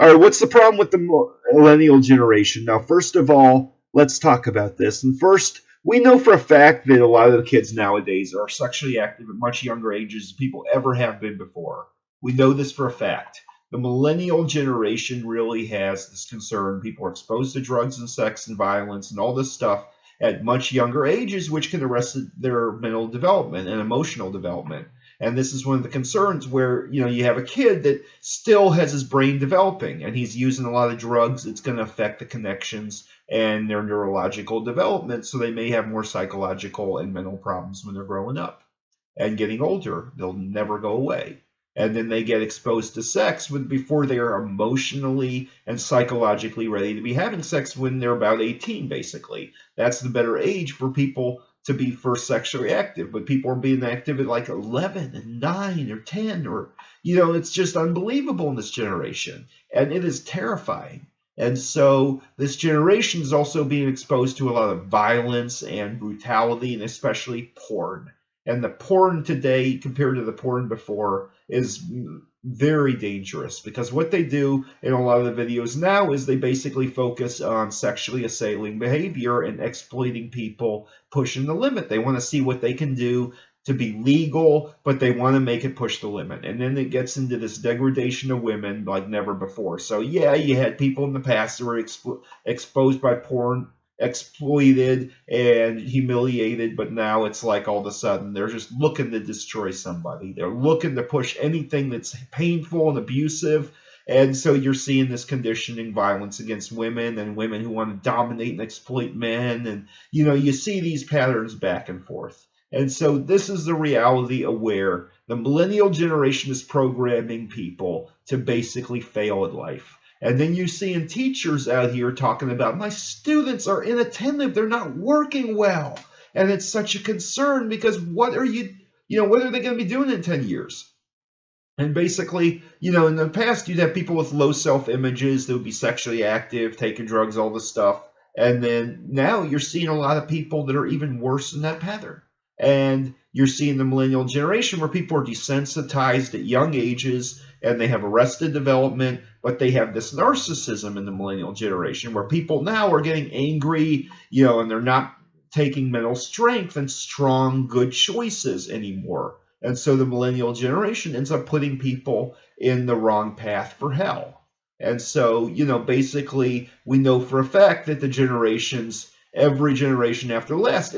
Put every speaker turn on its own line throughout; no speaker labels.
All right, what's the problem with the millennial generation? Now, first of all, let's talk about this. And first, we know for a fact that a lot of the kids nowadays are sexually active at much younger ages than people ever have been before. We know this for a fact. The millennial generation really has this concern. People are exposed to drugs and sex and violence and all this stuff at much younger ages, which can arrest their mental development and emotional development. And this is one of the concerns where, you have a kid that still has his brain developing and he's using a lot of drugs. It's going to affect the connections and their neurological development. So they may have more psychological and mental problems when they're growing up and getting older. They'll never go away. And then they get exposed to sex before they are emotionally and psychologically ready to be having sex when they're about 18, basically. That's the better age for people to be first sexually active, but people are being active at like 11 and 9 or 10 or, it's just unbelievable in this generation. And it is terrifying. And so this generation is also being exposed to a lot of violence and brutality and especially porn. And the porn today compared to the porn before is very dangerous because what they do in a lot of the videos now is they basically focus on sexually assailing behavior and exploiting people, pushing the limit. They want to see what they can do to be legal, but they want to make it push the limit. And then it gets into this degradation of women like never before. So yeah, you had people in the past who were exposed by porn, exploited and humiliated, but now it's like all of a sudden they're just looking to destroy somebody. They're looking to push anything that's painful and abusive. And so you're seeing this conditioning violence against women and women who want to dominate and exploit men. And, you see these patterns back and forth. And so this is the reality of where the millennial generation is programming people to basically fail at life. And then you're seeing teachers out here talking about, my students are inattentive, they're not working well. And it's such a concern because what are they going to be doing in 10 years? And basically, in the past, you'd have people with low self-images that would be sexually active, taking drugs, all this stuff. And then now you're seeing a lot of people that are even worse than that pattern. And you're seeing the millennial generation where people are desensitized at young ages and they have arrested development, but they have this narcissism in the millennial generation where people now are getting angry, and they're not taking mental strength and strong, good choices anymore. And so the millennial generation ends up putting people in the wrong path for hell. And so, basically we know for a fact that every generation after last,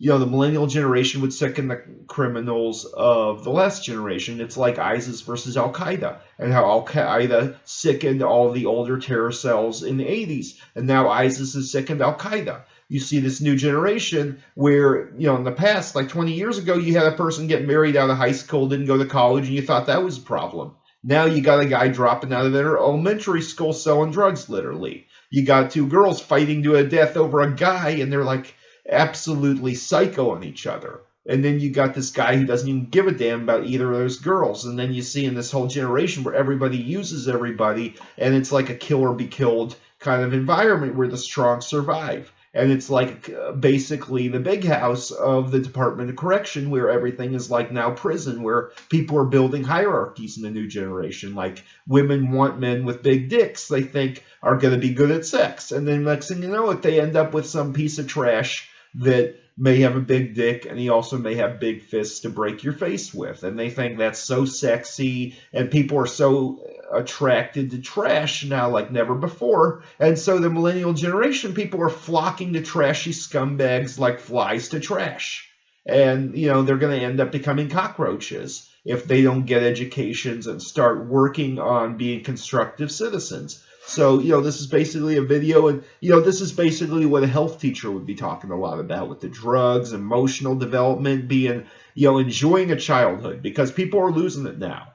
the millennial generation would sicken the criminals of the last generation. It's like ISIS versus Al-Qaeda and how Al-Qaeda sickened all the older terror cells in the 80s. And now ISIS has sickened Al-Qaeda. You see this new generation where, in the past, like 20 years ago, you had a person get married out of high school, didn't go to college, and you thought that was a problem. Now you got a guy dropping out of their elementary school selling drugs, literally. You got two girls fighting to a death over a guy, and they're like absolutely psycho on each other. And then you got this guy who doesn't even give a damn about either of those girls. And then you see in this whole generation where everybody uses everybody, and it's like a kill or be killed kind of environment where the strong survive. And it's like basically the big house of the Department of Correction where everything is like now prison, where people are building hierarchies in the new generation. Like women want men with big dicks they think are going to be good at sex. And then next thing you know it, they end up with some piece of trash that may have a big dick and he also may have big fists to break your face with. And they think that's so sexy and people are so attracted to trash now like never before. And so the millennial generation, people are flocking to trashy scumbags like flies to trash. And, they're going to end up becoming cockroaches if they don't get educations and start working on being constructive citizens. So, this is basically a video, and, this is basically what a health teacher would be talking a lot about with the drugs, emotional development, being, enjoying a childhood, because people are losing it now.